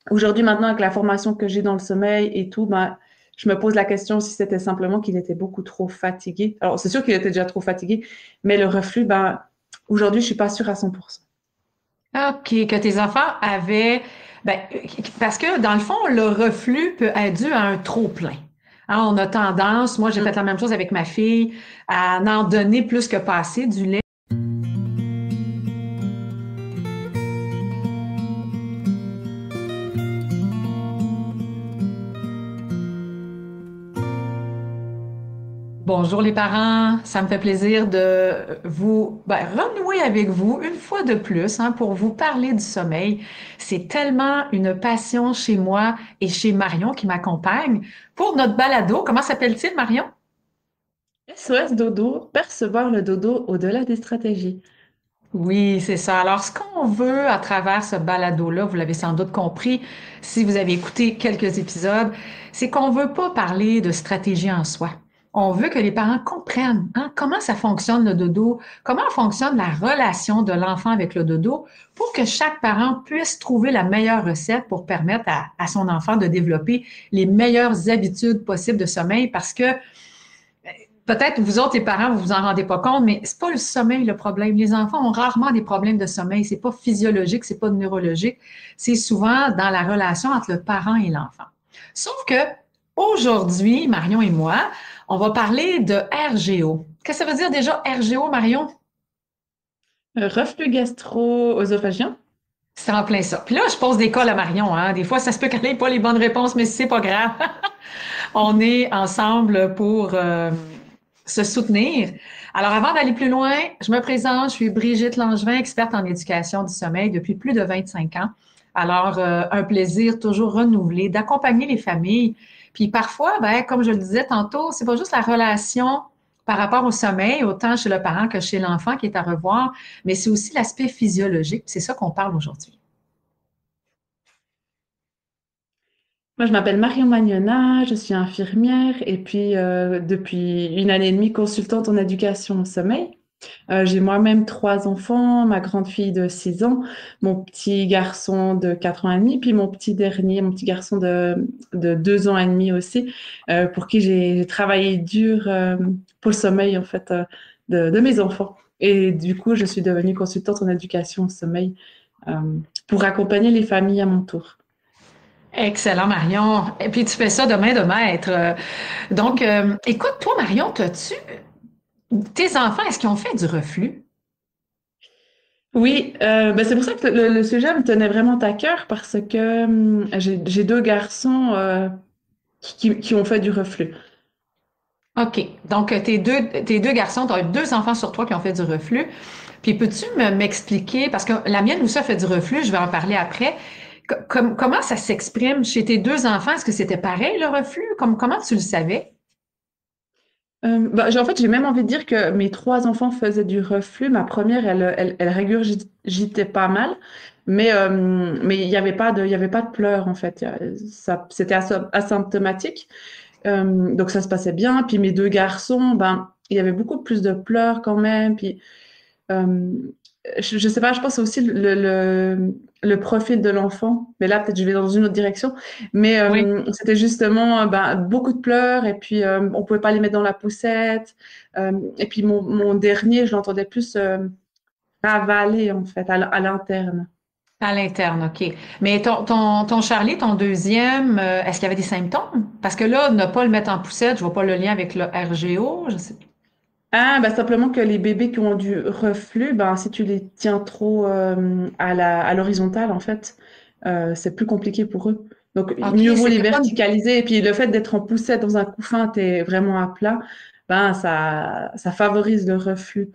Aujourd'hui, maintenant, avec la formation que j'ai dans le sommeil et tout, ben, je me pose la question si c'était simplement qu'il était beaucoup trop fatigué. Alors, c'est sûr qu'il était déjà trop fatigué, mais le reflux, ben, aujourd'hui, je suis pas sûre à 100%. OK, que tes enfants avaient, ben, parce que dans le fond, le reflux peut être dû à un trop-plein. Hein, on a tendance, moi j'ai fait la même chose avec ma fille, à en donner plus que passer du lait. Bonjour les parents, ça me fait plaisir de vous renouer avec vous une fois de plus hein, pour vous parler du sommeil. C'est tellement une passion chez moi et chez Marion qui m'accompagne pour notre balado. Comment s'appelle-t-il, Marion? SOS dodo, percevoir le dodo au-delà des stratégies. Oui, c'est ça. Alors, ce qu'on veut à travers ce balado-là, vous l'avez sans doute compris si vous avez écouté quelques épisodes, c'est qu'on veut pas parler de stratégie en soi. On veut que les parents comprennent hein, comment ça fonctionne le dodo, comment fonctionne la relation de l'enfant avec le dodo, pour que chaque parent puisse trouver la meilleure recette pour permettre à son enfant de développer les meilleures habitudes possibles de sommeil parce que peut-être vous autres, les parents, vous vous en rendez pas compte, mais c'est pas le sommeil le problème. Les enfants ont rarement des problèmes de sommeil. C'est pas physiologique, c'est pas neurologique. C'est souvent dans la relation entre le parent et l'enfant. Sauf que aujourd'hui, Marion et moi, on va parler de RGO. Qu'est-ce que ça veut dire déjà RGO, Marion? Reflux gastro-œsophagien. C'est en plein ça. Puis là, je pose des cols à Marion. Hein. Des fois, ça se peut qu'elle n'ait pas les bonnes réponses, mais c'est pas grave. On est ensemble pour se soutenir. Alors, avant d'aller plus loin, je me présente, je suis Brigitte Langevin, experte en éducation du sommeil depuis plus de 25 ans. Alors, un plaisir toujours renouvelé d'accompagner les familles. Puis parfois, ben, comme je le disais tantôt, c'est pas juste la relation par rapport au sommeil, autant chez le parent que chez l'enfant qui est à revoir, mais c'est aussi l'aspect physiologique. C'est ça qu'on parle aujourd'hui. Moi, je m'appelle Marion Magnona, je suis infirmière et puis depuis une année et demie consultante en éducation au sommeil. J'ai moi-même trois enfants, ma grande fille de 6 ans, mon petit garçon de 4 ans et demi, puis mon petit dernier, mon petit garçon de 2 ans et demi aussi, pour qui j'ai travaillé dur pour le sommeil en fait de mes enfants. Et du coup, je suis devenue consultante en éducation au sommeil euh, pour accompagner les familles à mon tour. Excellent, Marion. Et puis tu fais ça de main de maître. Donc, écoute, toi, Marion, tes enfants, est-ce qu'ils ont fait du reflux? Oui, ben c'est pour ça que le sujet me tenait vraiment à cœur parce que j'ai deux garçons qui ont fait du reflux. OK. Donc, tes deux garçons, tu as deux enfants sur toi qui ont fait du reflux. Puis, peux-tu m'expliquer, parce que la mienne aussi a fait du reflux, je vais en parler après. Comment ça s'exprime chez tes deux enfants? Est-ce que c'était pareil, le reflux? Comment tu le savais? Bah, en fait, j'ai même envie de dire que mes trois enfants faisaient du reflux. Ma première, elle régurgitait pas mal, mais il y avait pas de pleurs en fait. C'était asymptomatique, donc ça se passait bien. Puis mes deux garçons, ben, il y avait beaucoup plus de pleurs quand même. Puis euh, je sais pas, je pense que c'est aussi le profil de l'enfant. Mais là, peut-être je vais dans une autre direction. Mais Oui. c'était justement ben, beaucoup de pleurs et puis on pouvait pas les mettre dans la poussette. Et puis mon dernier, je l'entendais plus ravaler en fait à l'interne. À l'interne, OK. Mais ton Charlie, ton deuxième, est-ce qu'il y avait des symptômes? Parce que là, ne pas le mettre en poussette, je vois pas le lien avec le RGO, je sais. Ah, bah simplement que les bébés qui ont du reflux, ben, si tu les tiens trop à l'horizontale, en fait, c'est plus compliqué pour eux. Donc, OK, mieux vaut les c'était pas une... verticaliser. Et puis, le fait d'être en poussette dans un couffin, t'es vraiment à plat, ben, ça favorise le reflux.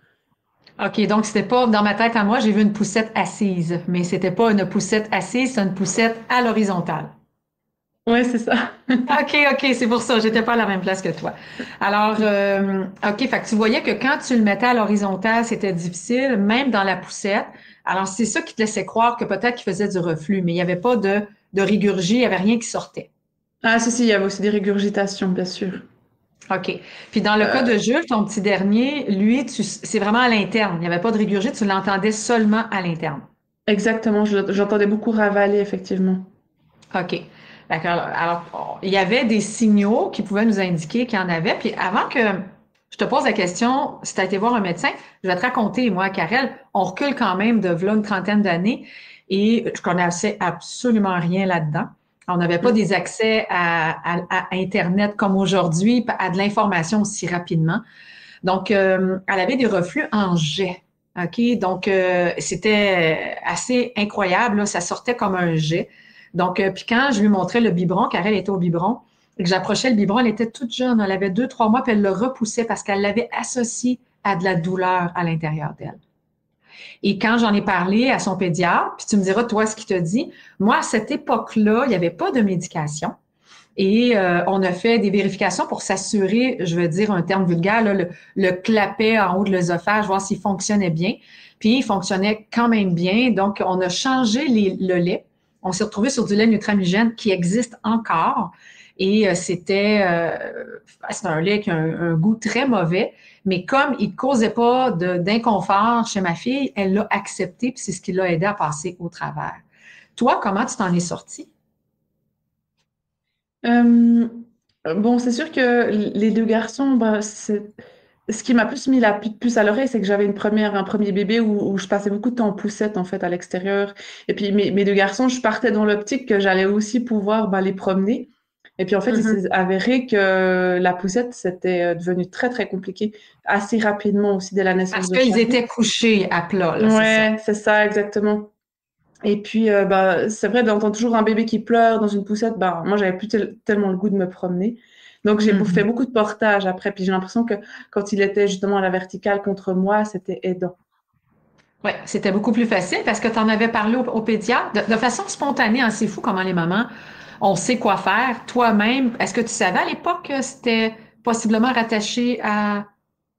OK, donc c'était pas dans ma tête à moi, j'ai vu une poussette assise, mais c'était pas une poussette assise, c'est une poussette à l'horizontale. Ouais, c'est ça. OK, c'est pour ça, j'étais pas à la même place que toi. Alors, OK, fait que tu voyais que quand tu le mettais à l'horizontale, c'était difficile, même dans la poussette. Alors, c'est ça qui te laissait croire que peut-être qu'il faisait du reflux, mais il n'y avait pas de régurgie, il n'y avait rien qui sortait. Ah, si, il y avait aussi des régurgitations, bien sûr. OK. Puis dans le cas Euh, de Jules, ton petit dernier, lui, c'est vraiment à l'interne. Il n'y avait pas de régurgie, tu l'entendais seulement à l'interne. exactement, j'entendais beaucoup ravaler, effectivement. OK. D'accord. Alors, il y avait des signaux qui pouvaient nous indiquer qu'il y en avait. Puis avant que je te pose la question, si tu as été voir un médecin, je vais te raconter, moi, Karel, on recule quand même de v'là une trentaine d'années et je connaissais absolument rien là-dedans. On n'avait pas des accès à Internet comme aujourd'hui, à de l'information aussi rapidement. Donc, elle avait des reflux en jet. OK? Donc, c'était assez incroyable, là. Ça sortait comme un jet. Donc, puis quand je lui montrais le biberon, car elle était au biberon, et que j'approchais le biberon, elle était toute jeune. Elle avait 2, 3 mois, puis elle le repoussait parce qu'elle l'avait associé à de la douleur à l'intérieur d'elle. Et quand j'en ai parlé à son pédiatre, puis tu me diras, toi, ce qu'il te dit, moi, à cette époque-là, il n'y avait pas de médication. Et on a fait des vérifications pour s'assurer, je veux dire un terme vulgaire, là, le clapet en haut de l'œsophage, voir s'il fonctionnait bien. Puis il fonctionnait quand même bien. Donc, on a changé le lait. On s'est retrouvé sur du lait Nutramigène qui existe encore. Et c'est un lait qui a un goût très mauvais. Mais comme il ne causait pas d'inconfort chez ma fille, elle l'a accepté, puis c'est ce qui l'a aidé à passer au travers. Toi, comment tu t'en es sortie? Euh, bon, c'est sûr que les deux garçons, bah, ce qui m'a plus mis la puce à l'oreille, c'est que j'avais un premier bébé où je passais beaucoup de temps en poussette en fait à l'extérieur. Et puis mes deux garçons, je partais dans l'optique que j'allais aussi pouvoir bah, les promener. Et puis en fait, il Mhm. s'est avéré que la poussette, c'était devenu très très compliqué assez rapidement aussi dès la naissance Parce de qu'ils Charlie. étaient couchés à plat, là, c'est ça. Ouais, c'est ça exactement. Et puis, bah, c'est vrai d'entendre toujours un bébé qui pleure dans une poussette. Bah, moi, j'avais plus tellement le goût de me promener. Donc, j'ai fait Mhm. beaucoup de portage après. Puis, j'ai l'impression que quand il était justement à la verticale contre moi, c'était aidant. Oui, c'était beaucoup plus facile parce que tu en avais parlé au pédiatre de façon spontanée. Hein, c'est fou comment les mamans, on sait quoi faire. Toi-même, est-ce que tu savais à l'époque que c'était possiblement rattaché à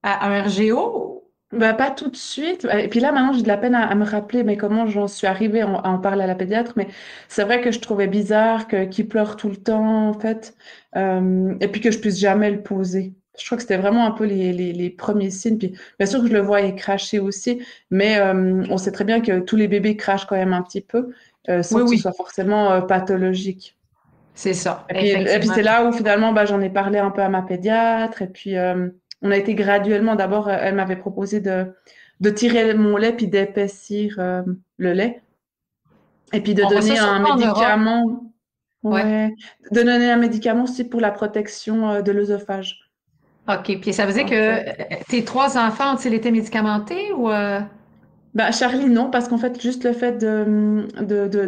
un RGO? Bah, pas tout de suite. Et puis là, maintenant, j'ai de la peine à me rappeler, mais comment j'en suis arrivée à en parler à la pédiatre. Mais c'est vrai que je trouvais bizarre qu'il pleure tout le temps, en fait. Et puis que je puisse jamais le poser. Je crois que c'était vraiment un peu les premiers signes. Puis bien sûr que je le voyais cracher aussi, mais on sait très bien que tous les bébés crachent quand même un petit peu, sans Oui, que ce oui, soit forcément pathologique. c'est ça, Et puis effectivement. c'est là où finalement bah, j'en ai parlé un peu à ma pédiatre. Et puis on a été graduellement. D'abord, elle m'avait proposé de tirer mon lait puis d'épaissir le lait. Et puis de On voit ça donner un surtout en Europe. médicament. Ouais. Ouais, de donner un médicament aussi pour la protection de l'œsophage. OK. Puis ça veut dire que En fait. tes 3 enfants ont-ils été médicamentés ou Bah, Charlie, non, parce qu'en fait, juste le fait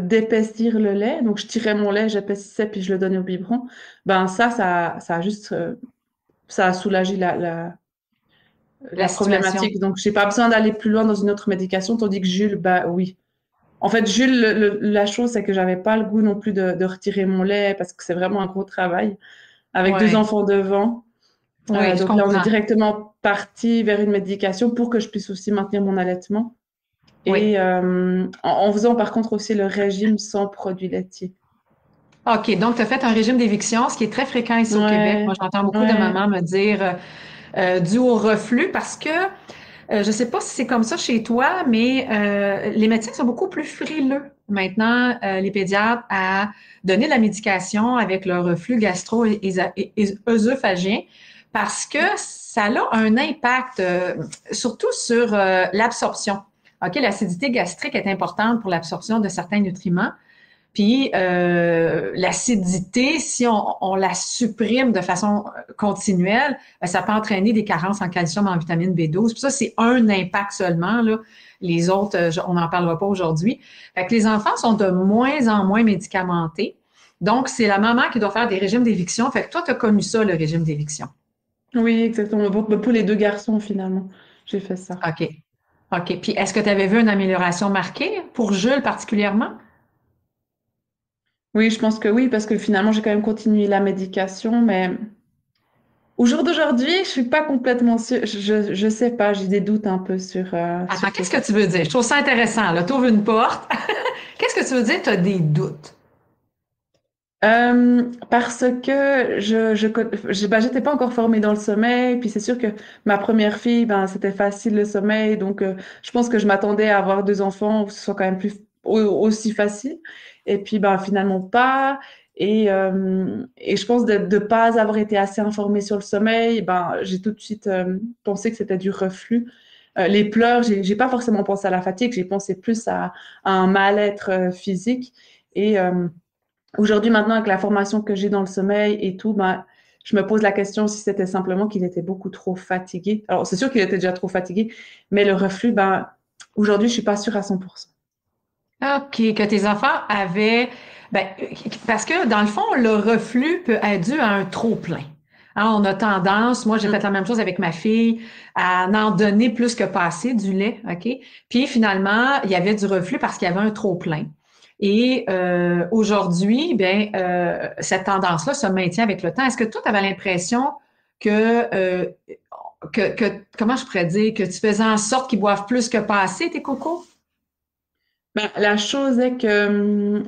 d'épaissir le lait, donc je tirais mon lait, j'épaississais, puis je le donnais au biberon, ben ça a juste, ça a soulagé la la situation? problématique. Donc, j'ai pas besoin d'aller plus loin dans une autre médication, tandis que Jules, bah oui. En fait, Jules, la chose, c'est que j'avais pas le goût non plus de retirer mon lait parce que c'est vraiment un gros travail avec deux Oui, enfants devant. oui, je Donc là, on est comprends. directement parti vers une médication pour que je puisse aussi maintenir mon allaitement Oui. et en faisant par contre aussi le régime sans produits laitiers. OK, donc tu as fait un régime d'éviction, ce qui est très fréquent ici au Québec. Ouais, Moi, j'entends beaucoup de ouais. mamans me dire dû au reflux parce que je ne sais pas si c'est comme ça chez toi, mais les médecins sont beaucoup plus frileux maintenant, les pédiatres, à donner la médication avec le reflux gastro-œsophagien parce que ça a un impact surtout sur l'absorption. OK, l'acidité gastrique est importante pour l'absorption de certains nutriments. Puis l'acidité, si on la supprime de façon continuelle, ben, ça peut entraîner des carences en calcium, en vitamine B12. Puis ça, c'est un impact seulement. Là. Les autres, on n'en parlera pas aujourd'hui. Fait que les enfants sont de moins en moins médicamentés. Donc, c'est la maman qui doit faire des régimes d'éviction. Fait que toi, tu as connu ça, le régime d'éviction. Oui, exactement. Pour les deux garçons, finalement, j'ai fait ça. OK. OK. Puis, est-ce que tu avais vu une amélioration marquée pour Jules particulièrement? Oui, je pense que oui, parce que finalement, j'ai quand même continué la médication, mais au jour d'aujourd'hui, je suis pas complètement sûre. Je sais pas, j'ai des doutes un peu Attends, sur tout qu'est-ce que ça. tu veux dire? Je trouve ça intéressant. Là, tu ouvres une porte. Qu'est-ce que tu veux dire? Tu as des doutes. Parce que bah, j'étais pas encore formée dans le sommeil, puis c'est sûr que ma première fille, ben, c'était facile le sommeil, donc je pense que je m'attendais à avoir deux enfants où ce soit quand même plus aussi facile. Et puis, ben, finalement pas. Et je pense de ne pas avoir été assez informée sur le sommeil, ben, j'ai tout de suite pensé que c'était du reflux. Les pleurs, j'ai pas forcément pensé à la fatigue, j'ai pensé plus à un mal-être physique. Et aujourd'hui, maintenant, avec la formation que j'ai dans le sommeil et tout, ben, je me pose la question si c'était simplement qu'il était beaucoup trop fatigué. Alors, c'est sûr qu'il était déjà trop fatigué, mais le reflux, ben, aujourd'hui, je suis pas sûre à 100%. OK, que tes enfants avaient, ben, parce que dans le fond, le reflux peut être dû à un trop-plein. Hein, on a tendance, moi j'ai fait la même chose avec ma fille, à en donner plus que passer du lait, OK? Puis finalement, il y avait du reflux parce qu'il y avait un trop-plein. Et aujourd'hui, ben, cette tendance-là se maintient avec le temps. Est-ce que toi, tu avais l'impression que, comment je pourrais dire, que tu faisais en sorte qu'ils boivent plus que passer, tes cocos? Ben, la chose est que,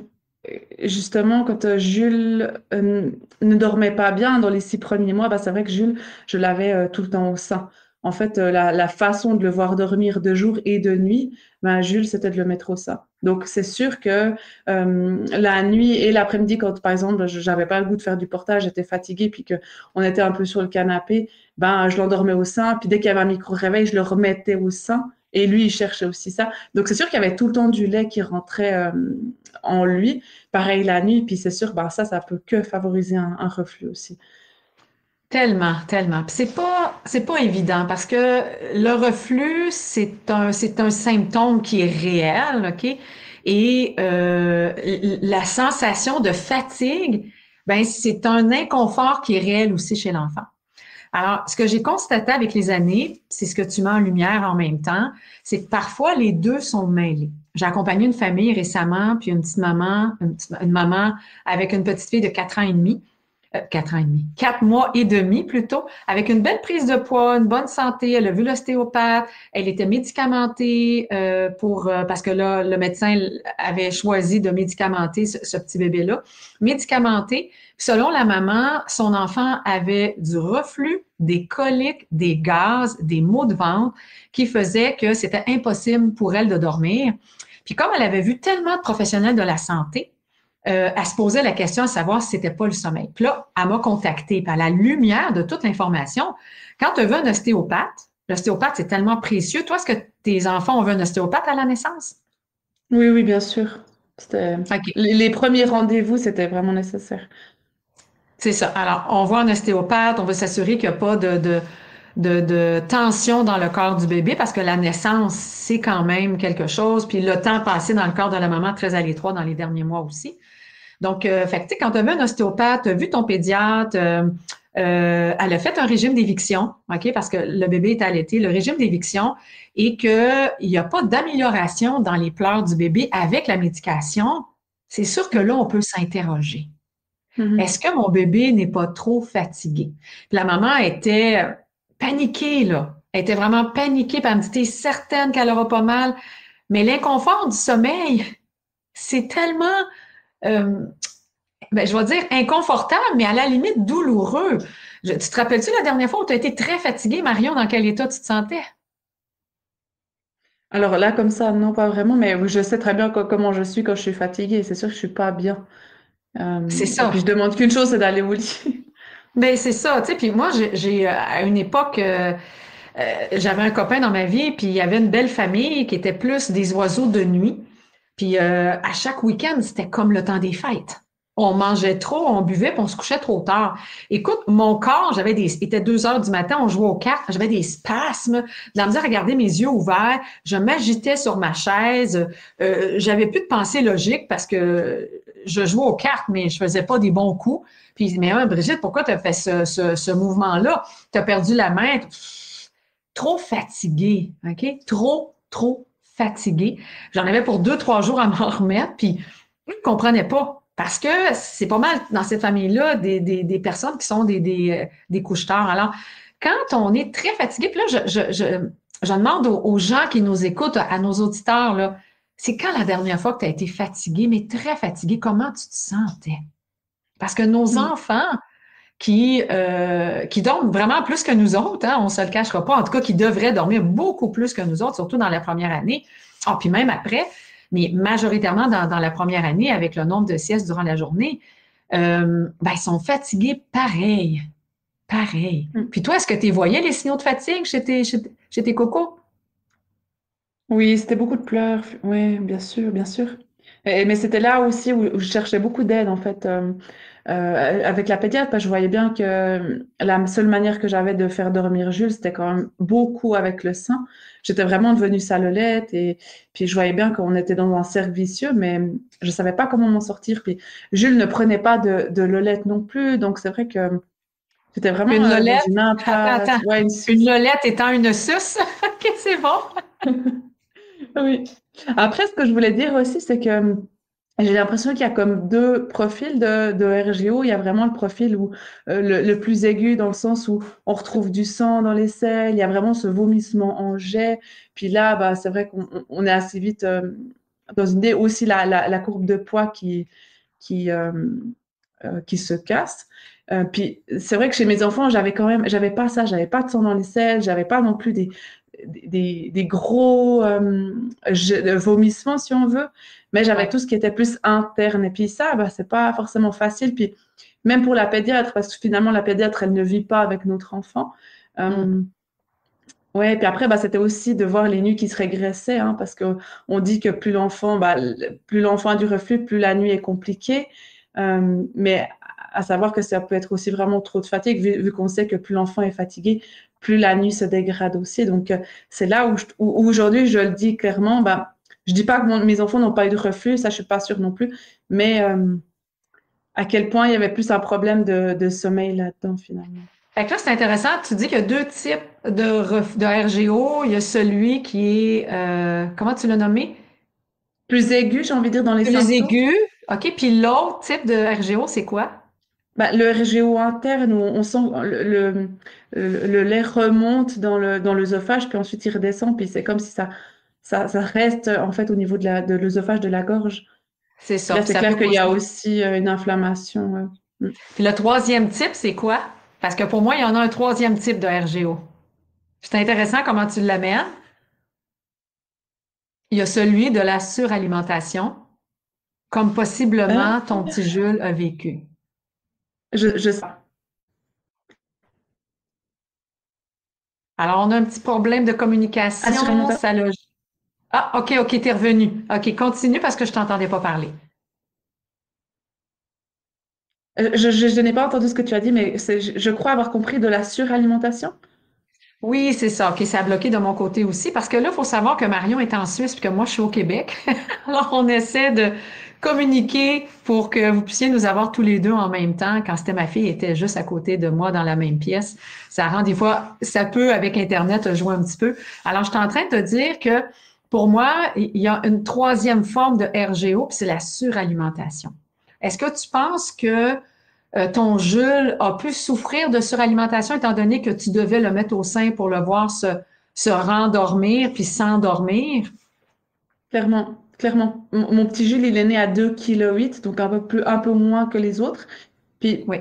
justement, quand Jules ne dormait pas bien dans les 6 premiers mois, ben, c'est vrai que Jules, je l'avais tout le temps au sein. En fait, la façon de le voir dormir de jour et de nuit, ben, Jules, c'était de le mettre au sein. Donc, c'est sûr que la nuit et l'après-midi, quand, par exemple, j'avais pas le goût de faire du portage, j'étais fatiguée, puis que on était un peu sur le canapé, ben, je l'endormais au sein. Puis dès qu'il y avait un micro-réveil, je le remettais au sein. Et lui, il cherchait aussi ça. Donc, c'est sûr qu'il y avait tout le temps du lait qui rentrait en lui. Pareil la nuit. Puis, c'est sûr, ben, ça peut que favoriser un reflux aussi. Tellement, tellement. Puis c'est pas évident parce que le reflux, c'est un symptôme qui est réel, OK? Et la sensation de fatigue, ben, c'est un inconfort qui est réel aussi chez l'enfant. Alors, ce que j'ai constaté avec les années, c'est ce que tu mets en lumière en même temps, c'est que parfois les deux sont mêlés. J'ai accompagné une famille récemment, puis une petite maman, une maman avec une petite fille de 4 ans et demi. 4 ans et demi, 4 mois et demi plutôt, avec une belle prise de poids, une bonne santé. Elle a vu l'ostéopathe, elle était médicamentée parce que là, le médecin avait choisi de médicamenter ce petit bébé-là. Médicamenté. Selon la maman, son enfant avait du reflux, des coliques, des gaz, des maux de ventre qui faisaient que c'était impossible pour elle de dormir. Puis comme elle avait vu tellement de professionnels de la santé, elle se posait la question à savoir si c'était pas le sommeil. Puis là, elle m'a contactée. Puis à la lumière de toute l'information, quand tu veux un ostéopathe, l'ostéopathe, c'est tellement précieux. Toi, est-ce que tes enfants ont vu un ostéopathe à la naissance? Oui, oui, bien sûr. C'était OK. les premiers rendez-vous, c'était vraiment nécessaire. C'est ça. Alors, on voit un ostéopathe, on veut s'assurer qu'il n'y a pas de tension dans le corps du bébé parce que la naissance, c'est quand même quelque chose. Puis le temps passé dans le corps de la maman, très aléatoire dans les derniers mois aussi. Donc, fait que, tu sais, quand tu as vu un ostéopathe, tu as vu ton pédiatre, elle a fait un régime d'éviction, OK, parce que le bébé est allaité, le régime d'éviction, et qu'il n'y a pas d'amélioration dans les pleurs du bébé avec la médication, c'est sûr que là, on peut s'interroger. Mhm. Est-ce que mon bébé n'est pas trop fatigué? Puis la maman était paniquée, là. Elle était vraiment paniquée, puis elle me dit, t'es certaine qu'elle aura pas mal? Mais l'inconfort du sommeil, c'est tellement euh, ben, je vais dire inconfortable, mais à la limite douloureux. Tu te rappelles-tu la dernière fois où tu as été très fatiguée, Marion, dans quel état tu te sentais? Alors là, comme ça, non, pas vraiment, mais oui, je sais très bien comment je suis quand je suis fatiguée. C'est sûr que je suis pas bien. C'est Et puis je ça. demande qu'une chose, c'est d'aller au lit. Ben, c'est ça, tu sais. Puis moi, à une époque, j'avais un copain dans ma vie, puis il y avait une belle famille qui était plus des oiseaux de nuit. Puis à chaque week-end, c'était comme le temps des fêtes. On mangeait trop, on buvait, puis on se couchait trop tard. Écoute, mon corps, il était 2 heures du matin, on jouait aux cartes, j'avais des spasmes, de la misère à garder mes yeux ouverts, je m'agitais sur ma chaise, j'avais plus de pensée logique parce que je jouais aux cartes, mais je faisais pas des bons coups. Puis, mais Brigitte, pourquoi tu as fait ce mouvement-là? Tu as perdu la main. Trop fatiguée, OK? Trop fatiguée. J'en avais pour 2, 3 jours à m'en remettre, puis je ne comprenais pas. Parce que c'est pas mal dans cette famille-là des personnes qui sont des couche-tard. Alors, quand on est très fatigué, puis là, je demande aux gens qui nous écoutent, à nos auditeurs, là, c'est quand la dernière fois que tu as été fatigué, mais très fatigué, comment tu te sentais? Parce que nos enfants, qui dorment vraiment plus que nous autres, hein, on se le cachera pas, en tout cas qui devraient dormir beaucoup plus que nous autres, surtout dans la première année, ah, puis même après, mais majoritairement dans la première année, avec le nombre de siestes durant la journée, ben, ils sont fatigués pareil. Pareil. Mm. Puis toi, est-ce que tu voyais les signaux de fatigue chez tes cocos? Oui, c'était beaucoup de pleurs. Oui, bien sûr, bien sûr. Mais c'était là aussi où je cherchais beaucoup d'aide, en fait, avec la pédiatre, parce que je voyais bien que la seule manière que j'avais de faire dormir Jules, c'était quand même beaucoup avec le sein. J'étais vraiment devenue salolette et puis je voyais bien qu'on était dans un cercle vicieux, mais je savais pas comment m'en sortir. Puis Jules ne prenait pas de Lolette non plus, donc c'est vrai que j'étais vraiment Une dans lolette? une impasse. Attends. Ouais, une Une suce. lolette étant une suce? OK, c'est bon. Oui. Après, ce que je voulais dire aussi, c'est que j'ai l'impression qu'il y a comme deux profils de RGO. Il y a vraiment le profil où le plus aigu dans le sens où on retrouve du sang dans les selles. Il y a vraiment ce vomissement en jet. Puis là, bah, c'est vrai qu'on est assez vite dans une idée aussi la courbe de poids qui, euh, qui se casse. Puis c'est vrai que chez mes enfants, j'avais pas ça, j'avais pas de sang dans les selles, j'avais pas non plus des gros vomissements, si on veut, mais j'avais Ouais. tout ce qui était plus interne. Et puis ça, bah, c'est pas forcément facile. Puis même pour la pédiatre, parce que finalement, la pédiatre, elle ne vit pas avec notre enfant. Mm. Euh, ouais, puis après, bah, c'était aussi de voir les nuits qui se régressaient, hein, parce que on dit que plus l'enfant a du reflux, plus la nuit est compliquée. Mais à savoir que ça peut être aussi vraiment trop de fatigue, vu qu'on sait que plus l'enfant est fatigué, plus la nuit se dégrade aussi. Donc, c'est là où aujourd'hui, je le dis clairement, bah, je dis pas que mes enfants n'ont pas eu de reflux, ça, je suis pas sûre non plus, mais à quel point il y avait plus un problème de sommeil là-dedans, finalement. Fait que là, c'est intéressant. Tu dis qu'il y a deux types de RGO. Il y a celui qui est, comment tu l'as nommé? Plus aigu, j'ai envie de dire, dans les Plus symptômes. aigu. OK. Puis l'autre type de RGO, c'est quoi? Bah, le RGO interne, où on sent le lait remonte dans l'œsophage, puis ensuite il redescend, puis c'est comme si ça reste en fait au niveau de l'œsophage de la gorge. C'est Puis ça. là, Puis c'est ça peut clair qu'il y a causer. aussi une inflammation. Mm. Puis le troisième type, c'est quoi? Parce que pour moi, il y en a un troisième type de RGO. C'est intéressant comment tu l'amènes. Il y a celui de la suralimentation, comme Euh, possiblement ton petit Jules a vécu. je sais pas. Alors, on a un petit problème de communication. Assurément. Ça l'a... Ah, OK, t'es revenu. OK, continue parce que je t'entendais pas parler. Je n'ai pas entendu ce que tu as dit, mais je crois avoir compris de la suralimentation. Oui, c'est ça. OK, ça a bloqué de mon côté aussi parce que là, il faut savoir que Marion est en Suisse puis que moi, je suis au Québec. Alors, on essaie de communiquer pour que vous puissiez nous avoir tous les deux en même temps. Quand c'était ma fille était juste à côté de moi dans la même pièce, ça rend des fois, ça peut avec Internet jouer un petit peu. Alors, je suis en train de te dire que pour moi, il y a une troisième forme de RGO, puis c'est la suralimentation. Est-ce que tu penses que ton Jules a pu souffrir de suralimentation étant donné que tu devais le mettre au sein pour le voir se rendormir puis s'endormir? Clairement, clairement. Mon petit Jules, il est né à 2,8 kg, donc un peu moins que les autres. Puis Oui,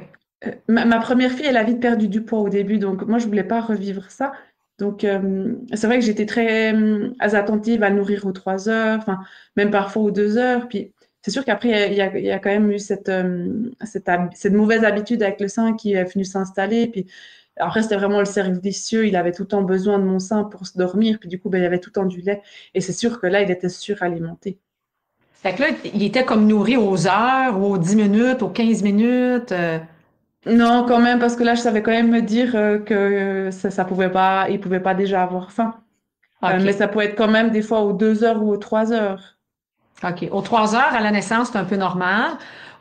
ma première fille, elle a vite perdu du poids au début, donc moi, je voulais pas revivre ça. Donc, c'est vrai que j'étais très attentive à le nourrir aux 3 heures, enfin, même parfois aux 2 heures. Puis, c'est sûr qu'après, il y a quand même eu cette mauvaise habitude avec le sein qui est venue s'installer. Puis, après, c'était vraiment le cercle vicieux. Il avait tout le temps besoin de mon sein pour se dormir. Puis, du coup, ben, il y avait tout le temps du lait. Et c'est sûr que là, il était suralimenté. fait que là, il était comme nourri aux heures, aux 10 minutes, aux 15 minutes. Non, quand même, parce que là, je savais quand même me dire que ça pouvait pas, il pouvait pas déjà avoir faim. Mais OK. ça peut être quand même des fois aux 2 heures ou aux 3 heures. OK. Aux 3 heures à la naissance, c'est un peu normal.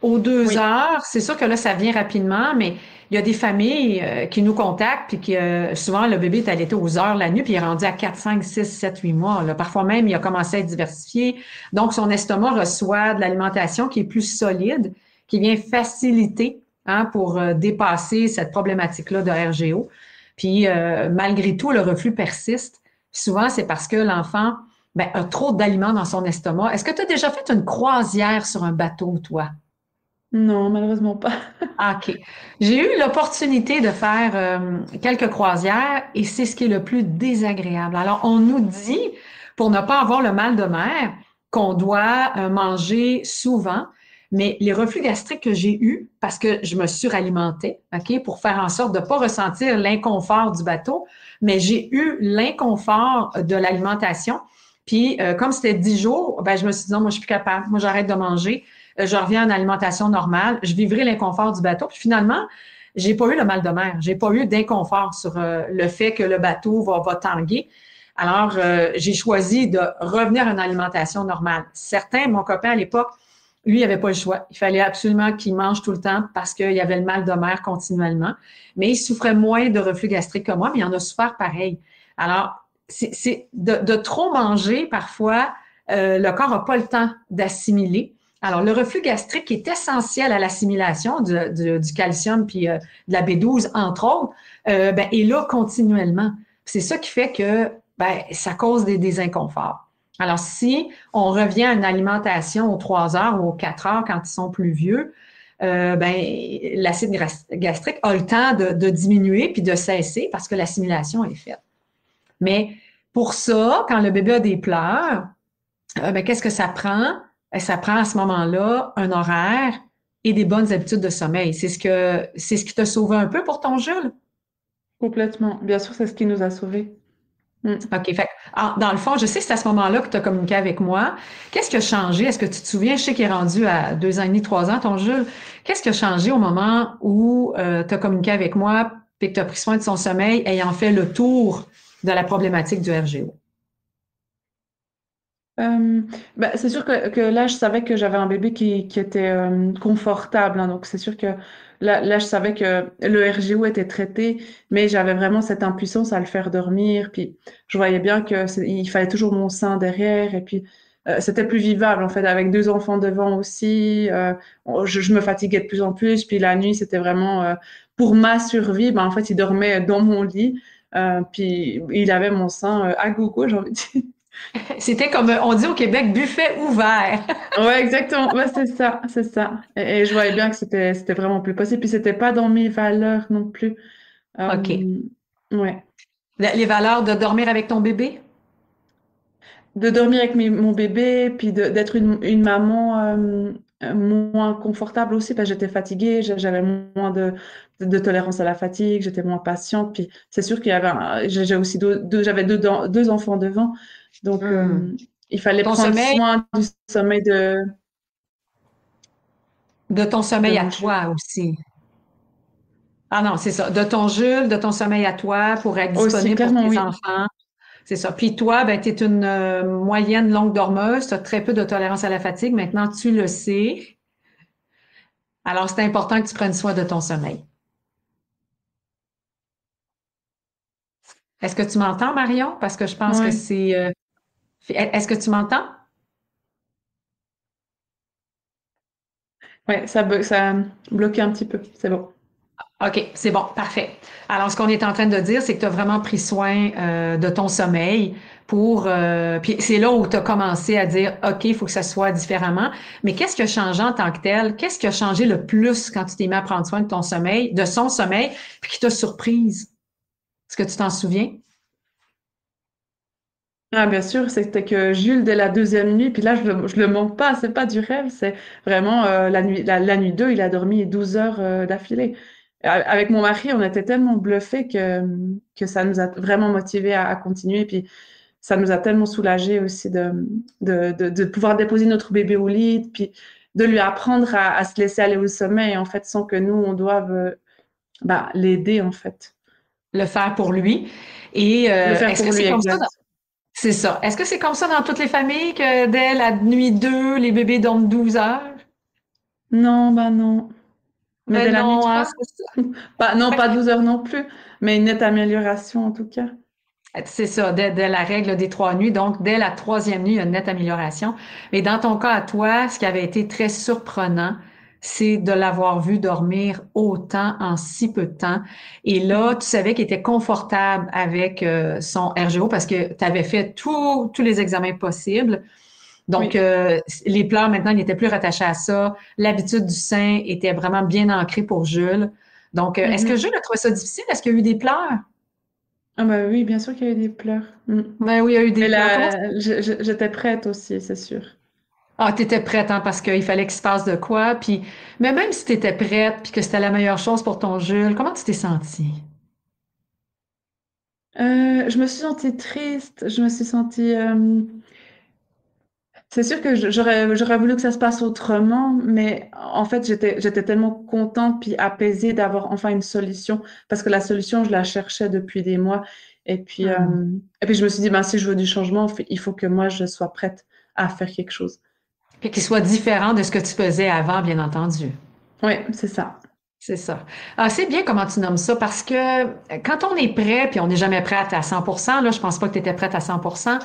Aux deux Oui. heures, c'est sûr que là, ça vient rapidement, mais il y a des familles qui nous contactent, puis que souvent, le bébé est allaité aux heures la nuit, puis il est rendu à 4, 5, 6, 7, 8 mois. Là. Parfois même, il a commencé à être diversifié. Donc, son estomac reçoit de l'alimentation qui est plus solide, qui vient faciliter hein, pour dépasser cette problématique-là de RGO. Puis, malgré tout, le reflux persiste. Puis souvent, c'est parce que l'enfant ben, a trop d'aliments dans son estomac. Est-ce que tu as déjà fait une croisière sur un bateau, toi? Non, malheureusement pas. Ah, OK. J'ai eu l'opportunité de faire quelques croisières et c'est ce qui est le plus désagréable. Alors, on nous dit, pour ne pas avoir le mal de mer, qu'on doit manger souvent. Mais les reflux gastriques que j'ai eus, parce que je me suralimentais, OK, pour faire en sorte de ne pas ressentir l'inconfort du bateau, mais j'ai eu l'inconfort de l'alimentation. Puis, comme c'était 10 jours, ben, je me suis dit, non, moi, je suis plus capable. Moi, j'arrête de manger. Je reviens à une alimentation normale. Je vivrai l'inconfort du bateau. Puis finalement, j'ai pas eu le mal de mer. J'ai pas eu d'inconfort sur le fait que le bateau va tanguer. Alors, j'ai choisi de revenir à une alimentation normale. Certains, mon copain à l'époque, lui, il n'avait pas le choix. Il fallait absolument qu'il mange tout le temps parce qu'il y avait le mal de mer continuellement. Mais il souffrait moins de reflux gastrique que moi, mais il en a souffert pareil. Alors, c'est de trop manger, parfois, le corps n'a pas le temps d'assimiler. Alors, le reflux gastrique est essentiel à l'assimilation du calcium puis de la B12, entre autres, ben, est là continuellement. C'est ça qui fait que ben, ça cause des inconforts. Alors, si on revient à une alimentation aux 3 heures ou aux 4 heures quand ils sont plus vieux, ben, l'acide gastrique a le temps de diminuer puis de cesser parce que l'assimilation est faite. Mais pour ça, quand le bébé a des pleurs, ben, qu'est-ce que ça prend? Ça prend à ce moment-là un horaire et des bonnes habitudes de sommeil. C'est ce qui t'a sauvé un peu pour ton Jules? Complètement. Bien sûr, c'est ce qui nous a sauvés. Mm. OK. Fait, dans le fond, je sais que c'est à ce moment-là que tu as communiqué avec moi. Qu'est-ce qui a changé? Est-ce que tu te souviens? Je sais qu'il est rendu à 2 ans et demi, 3 ans, ton Jules. Qu'est-ce qui a changé au moment où tu as communiqué avec moi et que tu as pris soin de son sommeil, ayant fait le tour de la problématique du RGO? Euh, bah, c'est sûr que là, je savais que j'avais un bébé qui était confortable, hein, donc c'est sûr que là, je savais que le RGO était traité, mais j'avais vraiment cette impuissance à le faire dormir. Puis je voyais bien il fallait toujours mon sein derrière, et puis c'était plus vivable en fait avec 2 enfants devant aussi. Je me fatiguais de plus en plus, puis la nuit, c'était vraiment pour ma survie. Ben, en fait, il dormait dans mon lit, puis il avait mon sein à gogo, j'ai envie de dire. C'était comme on dit au Québec, buffet ouvert. Ouais, exactement. Ouais, c'est ça, c'est ça. Et je voyais bien que c'était vraiment plus possible. Puis c'était pas dans mes valeurs non plus. OK. Euh, ouais. Les valeurs de dormir avec ton bébé? De dormir avec mon bébé, puis d'être une maman moins confortable aussi, parce que j'étais fatiguée, j'avais moins de tolérance à la fatigue, j'étais moins patiente. Puis c'est sûr qu'il y avait, j'ai aussi j'avais 2 enfants devant, donc Hmm. il fallait Ton prendre sommeil, soin du sommeil de ton de sommeil à mon jeu. toi aussi. Ah non, c'est ça. De ton Jules, de ton sommeil à toi pour être Aussi, disponible pour clairement, tes oui. enfants. C'est ça. Puis toi, ben, tu es une moyenne longue dormeuse, tu as très peu de tolérance à la fatigue. Maintenant, tu le sais. Alors, c'est important que tu prennes soin de ton sommeil. Est-ce que tu m'entends, Marion? Parce que je pense que Ouais. c'est... est-ce que tu m'entends? Ouais, ça a bloqué un petit peu. C'est bon. OK, c'est bon, parfait. Alors, ce qu'on est en train de dire, c'est que tu as vraiment pris soin de ton sommeil pour... puis c'est là où tu as commencé à dire, OK, il faut que ça soit différemment. Mais qu'est-ce qui a changé en tant que tel? Qu'est-ce qui a changé le plus quand tu t'es mis à prendre soin de ton sommeil, de son sommeil, puis qui t'a surprise? Est-ce que tu t'en souviens? Ah, bien sûr, c'était que Jules, dès la deuxième nuit, puis là, je le manque pas, c'est pas du rêve, c'est vraiment la nuit 2, il a dormi 12 heures d'affilée. Avec mon mari, on était tellement bluffés que ça nous a vraiment motivés à continuer, puis ça nous a tellement soulagés aussi de pouvoir déposer notre bébé au lit, puis de lui apprendre à se laisser aller au sommeil, en fait, sans que nous, on doive bah, l'aider, en fait. Le faire pour lui. Et Le faire est-ce pour que lui, c'est comme ça? exact. C'est ça. Est-ce que c'est comme ça dans toutes les familles que dès la nuit 2, les bébés dorment 12 heures? Non, bah non. Mais dès Ben la nuit non, hein, 3. c'est ça. Non, pas 12 heures non plus, mais une nette amélioration en tout cas. C'est ça, dès la règle des 3 nuits. Donc, dès la troisième nuit, il y a une nette amélioration. Mais dans ton cas à toi, ce qui avait été très surprenant, c'est de l'avoir vu dormir autant en si peu de temps. Et là, tu savais qu'il était confortable avec son RGO parce que tu avais fait tous les examens possibles. Donc, Oui. les pleurs, maintenant, ils n'étaient plus rattachés à ça. L'habitude du sein était vraiment bien ancrée pour Jules. Donc, est-ce que Mhm. Jules a trouvé ça difficile? Est-ce qu'il y a eu des pleurs? Ah bah oui, bien sûr qu'il y a eu des pleurs. Mm. Ben oui, il y a eu des Mais pleurs. là, j'étais prête aussi, c'est sûr. Ah, t'étais prête, hein, parce qu'il fallait qu'il se passe de quoi. Puis, mais même si t'étais prête, puis que c'était la meilleure chose pour ton Jules, comment tu t'es sentie? Je me suis sentie triste, je me suis sentie... c'est sûr que j'aurais voulu que ça se passe autrement, mais en fait, j'étais tellement contente puis apaisée d'avoir enfin une solution, parce que la solution, je la cherchais depuis des mois. Hmm. Et puis je me suis dit, ben, si je veux du changement, il faut que moi, je sois prête à faire quelque chose. Puis qu'il soit différent de ce que tu faisais avant, bien entendu. Oui, c'est ça. C'est ça. Ah, c'est bien comment tu nommes ça parce que quand on est prêt, puis on n'est jamais prête à 100%, là, je pense pas que tu étais prête à 100%,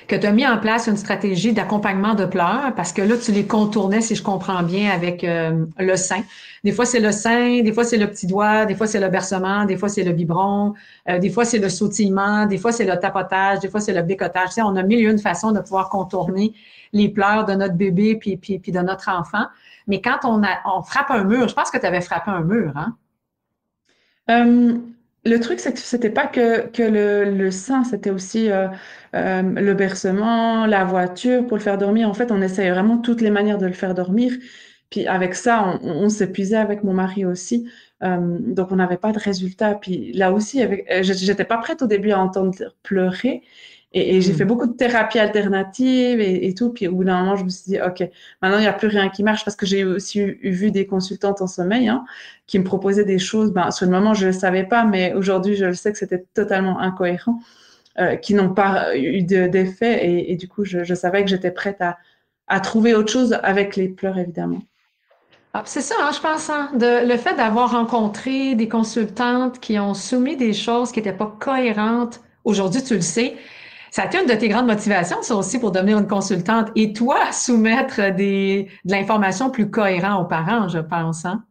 que tu as mis en place une stratégie d'accompagnement de pleurs parce que là, tu les contournais, si je comprends bien, avec le sein. Des fois, c'est le sein, des fois, c'est le petit doigt, des fois, c'est le bercement, des fois, c'est le biberon, des fois, c'est le sautillement, des fois, c'est le tapotage, des fois, c'est le bécotage. Tu sais, on a mille et une façons de pouvoir contourner les pleurs de notre bébé puis de notre enfant. Mais quand on frappe un mur, je pense que tu avais frappé un mur, hein? Euh, le truc, c'est que c'était pas que le sein, c'était aussi le bercement, la voiture pour le faire dormir. En fait, on essayait vraiment toutes les manières de le faire dormir. Puis avec ça, on s'épuisait avec mon mari aussi. Donc, on n'avait pas de résultat. Puis là aussi, j'étais pas prête au début à entendre pleurer. Et j'ai fait Hmm. beaucoup de thérapies alternatives et tout. Puis au bout d'un moment, je me suis dit, OK, maintenant, il n'y a plus rien qui marche parce que j'ai aussi vu des consultantes en sommeil, hein, qui me proposaient des choses. Ben, sur le moment, je ne le savais pas, mais aujourd'hui, je le sais que c'était totalement incohérent, qui n'ont pas eu d'effet. Et du coup, je savais que j'étais prête à trouver autre chose avec les pleurs, évidemment. Ah, c'est ça, hein, je pense, hein, le fait d'avoir rencontré des consultantes qui ont soumis des choses qui n'étaient pas cohérentes. Aujourd'hui, tu le sais, ça a été une de tes grandes motivations, ça aussi, pour devenir une consultante. Et toi, soumettre de l'information plus cohérente aux parents, je pense, hein?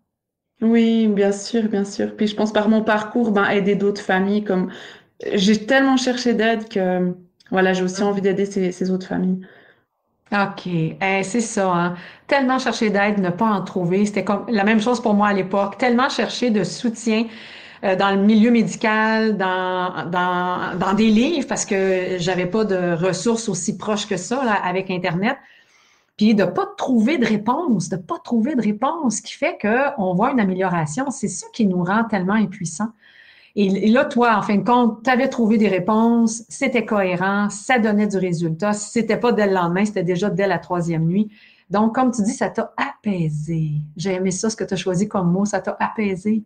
Oui, bien sûr, bien sûr. Puis je pense par mon parcours, ben, aider d'autres familles, comme j'ai tellement cherché d'aide que voilà, j'ai aussi envie d'aider ces autres familles. OK. C'est ça, hein. Tellement chercher d'aide, ne pas en trouver. C'était comme la même chose pour moi à l'époque. Tellement chercher de soutien dans le milieu médical, dans des livres, parce que j'avais pas de ressources aussi proches que ça, là, avec Internet. Puis de pas trouver de réponse, de pas trouver de réponse, qui fait qu'on voit une amélioration. C'est ça qui nous rend tellement impuissants. Et là, toi, en fin de compte, tu avais trouvé des réponses, c'était cohérent, ça donnait du résultat. Si c'était pas dès le lendemain, c'était déjà dès la troisième nuit. Donc, comme tu dis, ça t'a apaisé. J'ai aimé ça, ce que tu as choisi comme mot, ça t'a apaisé.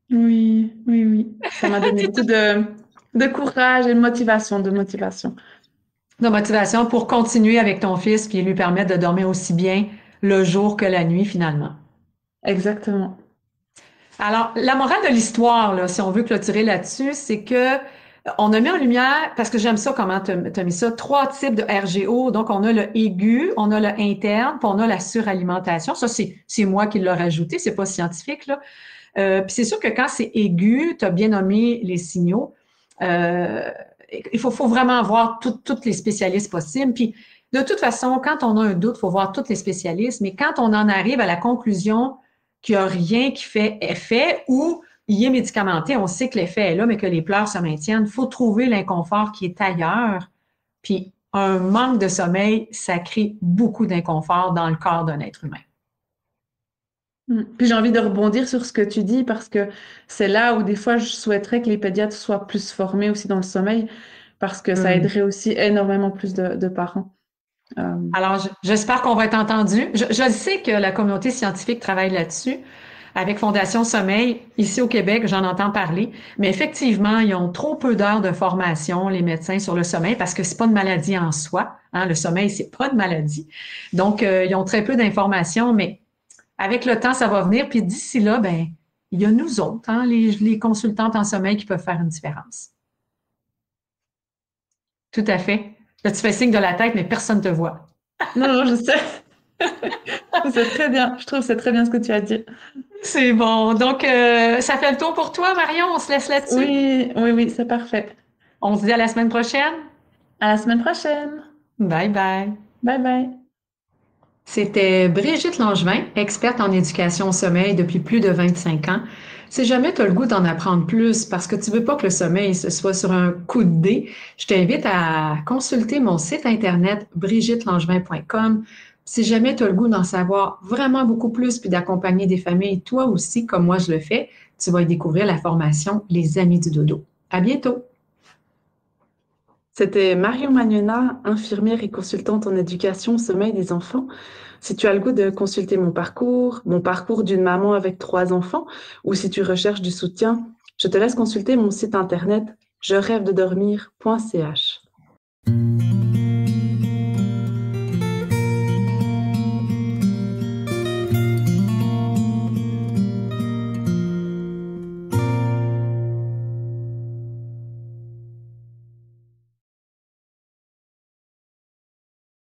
Oui, oui, oui. Ça m'a donné beaucoup de courage et de motivation. De motivation pour continuer avec ton fils puis lui permettre de dormir aussi bien le jour que la nuit, finalement. Exactement. Alors, la morale de l'histoire, là, si on veut clôturer là-dessus, c'est que on a mis en lumière, parce que j'aime ça, comment tu as mis ça, trois types de RGO. Donc, on a le aigu, on a le interne, puis on a la suralimentation. Ça, c'est moi qui l'ai rajouté, c'est pas scientifique, là. Puis c'est sûr que quand c'est aigu, tu as bien nommé les signaux. Euh, il faut vraiment voir toutes les spécialistes possibles. Puis, de toute façon, quand on a un doute, il faut voir tous les spécialistes. Mais quand on en arrive à la conclusion qu'il n'y a rien qui fait effet ou il est médicamenté, on sait que l'effet est là, mais que les pleurs se maintiennent, il faut trouver l'inconfort qui est ailleurs. Puis un manque de sommeil, ça crée beaucoup d'inconfort dans le corps d'un être humain. Puis j'ai envie de rebondir sur ce que tu dis parce que c'est là où des fois je souhaiterais que les pédiatres soient plus formés aussi dans le sommeil parce que ça Hmm. aiderait aussi énormément plus de parents. Euh, Alors, j'espère qu'on va être entendu. Je sais que la communauté scientifique travaille là-dessus. Avec Fondation Sommeil, ici au Québec, j'en entends parler. Mais effectivement, ils ont trop peu d'heures de formation, les médecins, sur le sommeil, parce que c'est pas une maladie en soi. Hein, le sommeil, c'est pas une maladie. Donc, ils ont très peu d'informations, mais avec le temps, ça va venir. Puis d'ici là, ben, il y a nous autres, hein, les consultantes en sommeil qui peuvent faire une différence. Tout à fait. Là, tu fais signe de la tête, mais personne ne te voit. Non, non, je sais. C'est très bien. Je trouve que c'est très bien ce que tu as dit. C'est bon. Donc, ça fait le tour pour toi, Marion. On se laisse là-dessus. Oui, oui, oui, c'est parfait. On se dit à la semaine prochaine. À la semaine prochaine. Bye bye. Bye bye. C'était Brigitte Langevin, experte en éducation au sommeil depuis plus de 25 ans. Si jamais tu as le goût d'en apprendre plus parce que tu veux pas que le sommeil ce soit sur un coup de dé, je t'invite à consulter mon site internet brigittelangevin.com Si jamais tu as le goût d'en savoir vraiment beaucoup plus puis d'accompagner des familles, toi aussi, comme moi je le fais, tu vas y découvrir la formation Les Amis du Dodo. À bientôt! C'était Marion Magnona, infirmière et consultante en éducation au sommeil des enfants. Si tu as le goût de consulter mon parcours d'une maman avec 3 enfants, ou si tu recherches du soutien, je te laisse consulter mon site internet je rêve de dormir.ch.